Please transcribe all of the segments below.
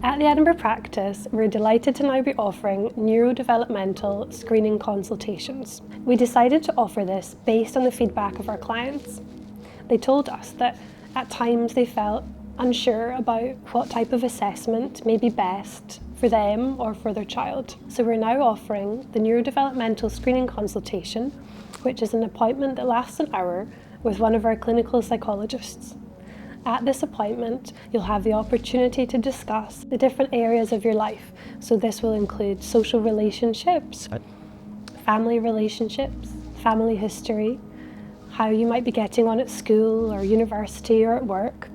At the Edinburgh Practice, we're delighted to now be offering neurodevelopmental screening consultations. We decided to offer this based on the feedback of our clients. They told us that at times they felt unsure about what type of assessment may be best for them or for their child. So we're now offering the neurodevelopmental screening consultation, which is an appointment that lasts an hour with one of our clinical psychologists. At this appointment, you'll have the opportunity to discuss the different areas of your life. So this will include social relationships, family relationships, family history, how you might be getting on at school or university or at work.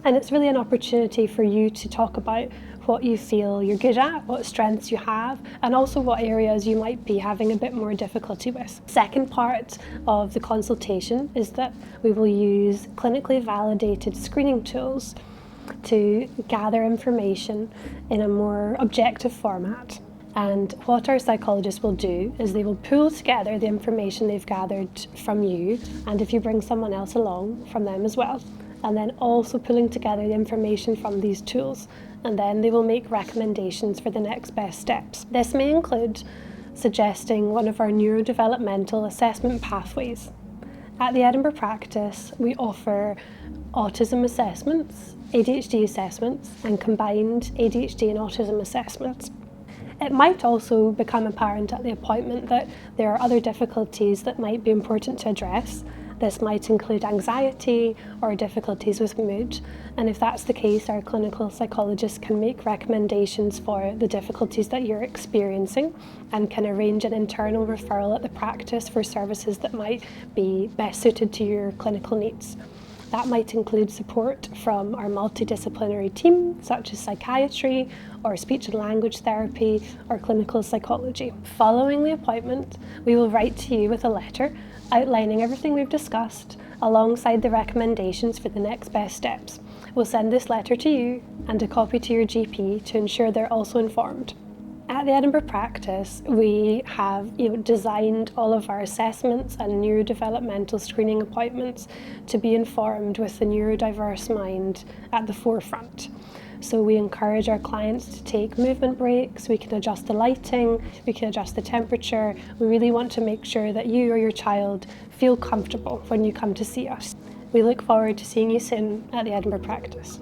And it's really an opportunity for you to talk about what you feel you're good at, what strengths you have, and also what areas you might be having a bit more difficulty with. Second part of the consultation is that we will use clinically validated screening tools to gather information in a more objective format. And what our psychologists will do is they will pull together the information they've gathered from you, and if you bring someone else along, from them as well, and then also pulling together the information from these tools, and then they will make recommendations for the next best steps. This may include suggesting one of our neurodevelopmental assessment pathways. At the Edinburgh Practice, we offer autism assessments, ADHD assessments, and combined ADHD and autism assessments. It might also become apparent at the appointment that there are other difficulties that might be important to address. This might include anxiety or difficulties with mood, and if that's the case, our clinical psychologist can make recommendations for the difficulties that you're experiencing and can arrange an internal referral at the practice for services that might be best suited to your clinical needs. That might include support from our multidisciplinary team, such as psychiatry or speech and language therapy or clinical psychology. Following the appointment, we will write to you with a letter outlining everything we've discussed alongside the recommendations for the next best steps. We'll send this letter to you and a copy to your GP to ensure they're also informed. At the Edinburgh Practice, we have designed all of our assessments and neurodevelopmental screening appointments to be informed with the neurodiverse mind at the forefront. So we encourage our clients to take movement breaks, we can adjust the lighting, we can adjust the temperature. We really want to make sure that you or your child feel comfortable when you come to see us. We look forward to seeing you soon at the Edinburgh Practice.